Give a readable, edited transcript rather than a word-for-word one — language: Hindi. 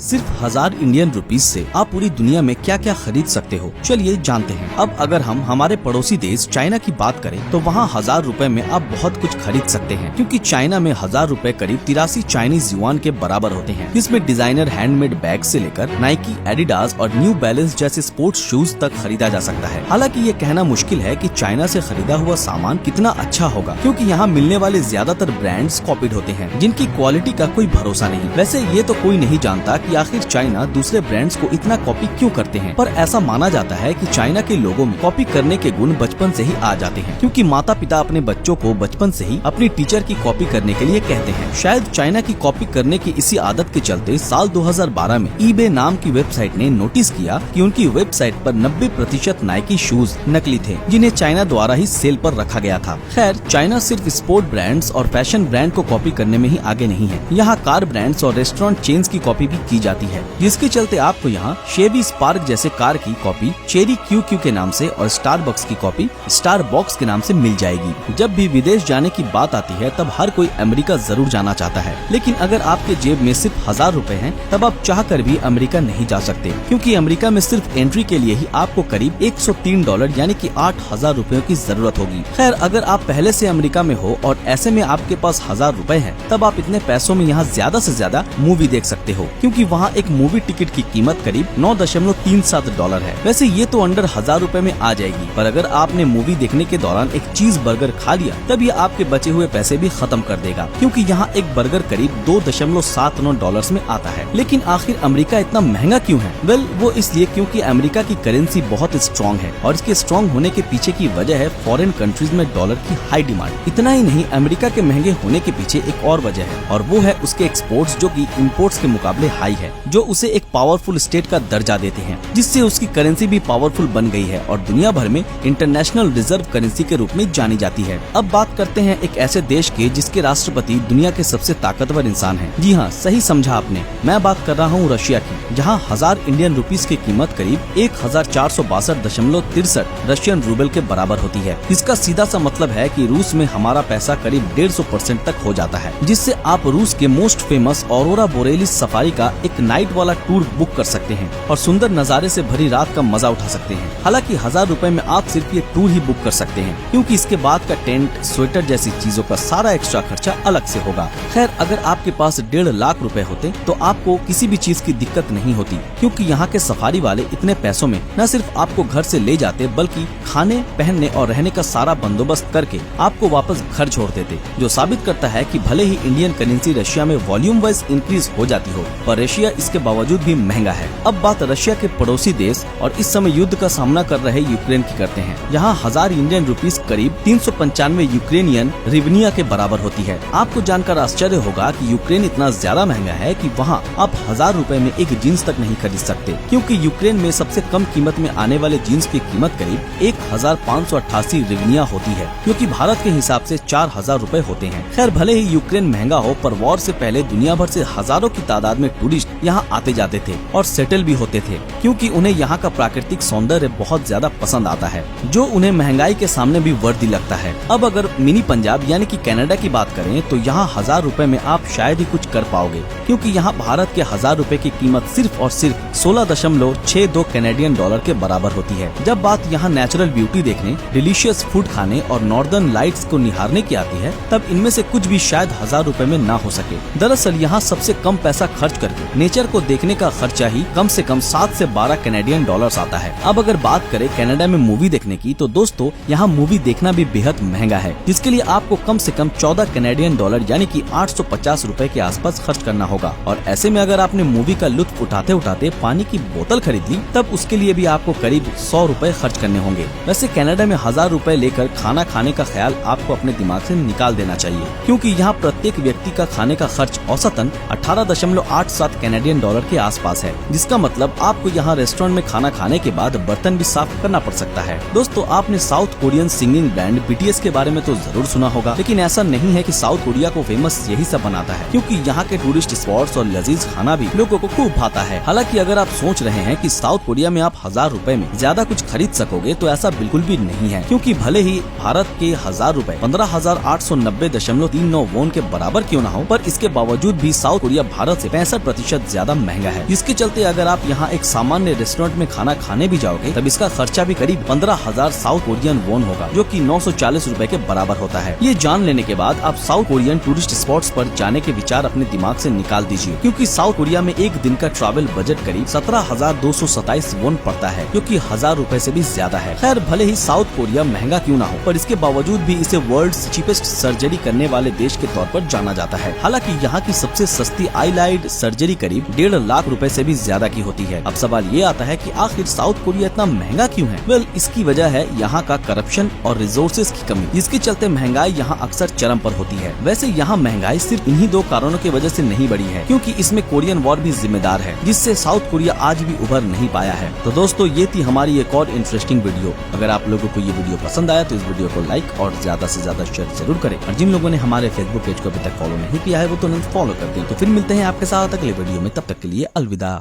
सिर्फ 1000 इंडियन रुपीज से आप पूरी दुनिया में क्या क्या खरीद सकते हो, चलिए जानते हैं। अब अगर हम हमारे पड़ोसी देश चाइना की बात करें तो वहाँ 1000 रुपए में आप बहुत कुछ खरीद सकते हैं, क्योंकि चाइना में 1000 रुपए करीब 83 चाइनीज युआन के बराबर होते हैं, जिसमें डिजाइनर हैंडमेड बैग से लेकर नाइकी, एडिडास और न्यू बैलेंस जैसे स्पोर्ट्स शूज तक खरीदा जा सकता है। हालांकि ये कहना मुश्किल है कि चाइना से खरीदा हुआ सामान कितना अच्छा होगा, क्योंकि यहाँ मिलने वाले ज्यादातर ब्रांड्स कॉपीड होते हैं, जिनकी क्वालिटी का कोई भरोसा नहीं। वैसे ये तो कोई नहीं जानता कि आखिर चाइना दूसरे ब्रांड्स को इतना कॉपी क्यों करते हैं, पर ऐसा माना जाता है कि चाइना के लोगों में कॉपी करने के गुण बचपन से ही आ जाते हैं, क्योंकि माता पिता अपने बच्चों को बचपन से ही अपनी टीचर की कॉपी करने के लिए कहते हैं। शायद चाइना की कॉपी करने की इसी आदत के चलते साल 2012 में ईबे नाम की वेबसाइट ने नोटिस किया कि उनकी वेबसाइट पर 90% नाइकी शूज नकली थे, जिन्हें चाइना द्वारा ही सेल पर रखा गया था। खैर, चाइना सिर्फ स्पोर्ट ब्रांड्स और फैशन ब्रांड को कॉपी करने में ही आगे नहीं है। यहाँ कार ब्रांड्स और रेस्टोरेंट चेन्स की कॉपी भी की जाती है, जिसके चलते आपको यहाँ शेवी स्पार्क जैसे कार की कॉपी चेरी QQ के नाम से और स्टारबक्स की कॉपी स्टारबॉक्स के नाम से मिल जाएगी। जब भी विदेश जाने की बात आती है तब हर कोई अमेरिका जरूर जाना चाहता है, लेकिन अगर आपके जेब में सिर्फ 1000 रुपए हैं, तब आप चाह कर भी अमेरिका नहीं जा सकते, क्योंकि अमेरिका में सिर्फ एंट्री के लिए ही आपको करीब $103 यानी कि 8000 रुपयों की जरूरत होगी। खैर, अगर आप पहले से अमेरिका में हो और ऐसे में आपके पास 1000 रुपए हैं, तब आप इतने पैसों में यहाँ ज्यादा से ज्यादा मूवी देख सकते हो, क्योंकि वहाँ एक मूवी टिकट की कीमत करीब $9.37 है। वैसे ये तो अंडर 1000 रुपए में आ जाएगी, पर अगर आपने मूवी देखने के दौरान एक चीज बर्गर खा लिया, तब ये आपके बचे हुए पैसे भी खत्म कर देगा, क्योंकि यहाँ एक बर्गर करीब $2.79 में आता है। लेकिन आखिर अमेरिका इतना महंगा क्यों है? वेल, वो इसलिए क्योंकि अमेरिका की करेंसी बहुत स्ट्रॉन्ग है, और इसके स्ट्रॉन्ग होने के पीछे की वजह है फॉरेन कंट्रीज में डॉलर की हाई डिमांड। इतना ही नहीं, अमेरिका के महंगे होने के पीछे एक और वजह है, और वो है उसके एक्सपोर्ट्स, जो कि इंपोर्ट्स के मुकाबले हाई है, जो उसे एक पावरफुल स्टेट का दर्जा देते हैं, जिससे उसकी करेंसी भी पावरफुल बन गई है और दुनिया भर में इंटरनेशनल रिजर्व करेंसी के रूप में जानी जाती है। अब बात करते हैं एक ऐसे देश के जिसके राष्ट्रपति दुनिया के सबसे ताकतवर इंसान हैं। जी हाँ, सही समझा आपने, मैं बात कर रहा हूँ रशिया की, जहाँ 1000 इंडियन रुपीस की कीमत करीब 1462.63 रशियन रूबल के बराबर होती है। इसका सीधा सा मतलब है कि रूस में हमारा पैसा करीब 150% तक हो जाता है, जिससे आप रूस के most famous aurora borealis safari का एक नाइट वाला टूर बुक कर सकते हैं और सुंदर नज़ारे से भरी रात का मजा उठा सकते हैं। हालांकि 1000 रुपए में आप सिर्फ ये टूर ही बुक कर सकते हैं, क्योंकि इसके बाद का टेंट, स्वेटर जैसी चीजों का सारा एक्स्ट्रा खर्चा अलग से होगा। खैर, अगर आपके पास 1.5 लाख रुपए होते तो आपको किसी भी चीज की दिक्कत नहीं होती, क्योंकि यहाँ के सफारी वाले इतने पैसों में न सिर्फ आपको घर से ले जाते, बल्कि खाने, पहनने और रहने का सारा बंदोबस्त करके आपको वापस घर छोड़ देते, जो साबित करता है कि भले ही इंडियन करेंसी रशिया में वॉल्यूम वाइज इंक्रीज हो जाती हो, पर रशिया इसके बावजूद भी महंगा है। अब बात रशिया के पड़ोसी देश और इस समय युद्ध का सामना कर रहे यूक्रेन की करते हैं। यहाँ 1000 इंडियन रुपीस करीब 395 यूक्रेनियन रिवनिया के बराबर होती है। आपको जानकर आश्चर्य होगा कि यूक्रेन इतना ज्यादा महंगा है कि वहाँ आप 1000 रुपए में एक जीन्स तक नहीं खरीद सकते, क्योंकि यूक्रेन में सबसे कम कीमत में आने वाले जीन्स की कीमत करीब 1588 रिवनिया होती है, जो कि भारत के हिसाब से 4000 रुपए होते हैं। खैर, भले ही यूक्रेन महंगा हो, पर वॉर से पहले दुनिया भर से हजारों की तादाद में टूरिस्ट यहाँ आते जाते थे और सेटल भी होते थे, क्योंकि उन्हें यहाँ का प्राकृतिक सौंदर्य बहुत ज्यादा पसंद आता है, जो उन्हें महंगाई के सामने भी वर्दी लगता है। अब अगर मिनी पंजाब यानी कि कनाडा की बात करें तो यहाँ 1000 रुपए में आप शायद ही कुछ कर पाओगे, क्योंकि यहाँ भारत के 1000 रुपए की कीमत सिर्फ और सिर्फ 16.62 कैनेडियन डॉलर के बराबर होती है। जब बात यहाँ नेचुरल ब्यूटी देखने, डिलीशियस फूड खाने और नॉर्दर्न लाइट्स को निहारने की आती है, तब इनमें से कुछ भी शायद 1000 रुपए में ना हो सके। दरअसल यहाँ सबसे कम पैसा खर्च करके नेचर को देखने का खर्चा ही कम से कम 7 से 12 कैनेडियन डॉलर्स आता है। अब अगर बात करें कनाडा में मूवी देखने की, तो दोस्तों यहाँ मूवी देखना भी बेहद महंगा है, जिसके लिए आपको कम से कम 14 कैनेडियन डॉलर यानी कि 850 रुपए के आसपास खर्च करना होगा। और ऐसे में अगर आपने मूवी का लुत्फ उठाते उठाते पानी की बोतल खरीद ली, तब उसके लिए भी आपको करीब 100 रुपए खर्च करने होंगे। वैसे कनाडा में 1000 रुपए लेकर खाना खाने का ख्याल आपको अपने दिमाग से निकाल देना चाहिए, क्योंकि यहाँ प्रत्येक व्यक्ति का खाने का खर्च औसतन 18.87 कैनेडियन डॉलर के आसपास है, जिसका मतलब आपको यहाँ रेस्टोरेंट में खाना खाने के बाद बर्तन भी साफ करना पड़ सकता है। दोस्तों, आपने south Korean singing band BTS के बारे में तो जरूर सुना होगा, लेकिन ऐसा नहीं है कि साउथ कोरिया को फेमस यही सब बनाता है, क्योंकि यहाँ के टूरिस्ट स्पॉट्स और लजीज खाना भी लोगों को खूब भाता है। हालांकि अगर आप सोच रहे हैं कि साउथ कोरिया में आप 1000 रुपए में ज्यादा कुछ खरीद सकोगे, तो ऐसा बिल्कुल भी नहीं है, क्योंकि भले ही भारत के 1000 रुपए 15,890.39 वॉन के बराबर क्यों न हो, पर इसके बावजूद भी साउथ कोरिया भारत से 65% 50% ज्यादा महंगा है। इसके चलते अगर आप यहाँ एक सामान्य रेस्टोरेंट में खाना खाने भी जाओगे तब इसका खर्चा भी करीब 15,000 साउथ कोरियन वॉन होगा, जो कि 940 रुपए के बराबर होता है। ये जान लेने के बाद आप साउथ कोरियन टूरिस्ट स्पॉट्स पर जाने के विचार अपने दिमाग से निकाल दीजिए, क्योंकि साउथ कोरिया में एक दिन का ट्रैवल बजट करीब 17,227 वॉन पड़ता है, जो कि 1,000 रुपए से भी ज्यादा है। खैर, भले ही साउथ कोरिया महंगा क्यों ना हो, पर इसके बावजूद भी इसे वर्ल्ड्स चीपेस्ट सर्जरी करने वाले देश के तौर पर जाना जाता है। हालांकि यहाँ की सबसे सस्ती आईलाइड सर्जरी करीब 1.5 लाख रुपए से भी ज्यादा की होती है। अब सवाल ये आता है कि आखिर साउथ कोरिया इतना महंगा क्यों है? वेल, इसकी वजह है यहाँ का करप्शन और रिसोर्सेज की कमी, जिसके चलते महंगाई यहाँ अक्सर चरम पर होती है। वैसे यहाँ महंगाई सिर्फ इन्हीं 2 कारणों की वजह से नहीं बढ़ी है, क्योंकि इसमें कोरियन वॉर भी जिम्मेदार है, जिससे साउथ कोरिया आज भी उभर नहीं पाया है। तो दोस्तों, ये थी हमारी एक और इंटरेस्टिंग वीडियो। अगर आप लोगों को ये वीडियो पसंद आया तो इस वीडियो को लाइक और ज्यादा से ज्यादा शेयर जरूर करें, और जिन लोगों ने हमारे फेसबुक पेज को अभी तक फॉलो नहीं किया है वो तुरंत फॉलो कर दें। तो फिर मिलते हैं आपके साथ अगले वीडियो में, तब तक के लिए अलविदा।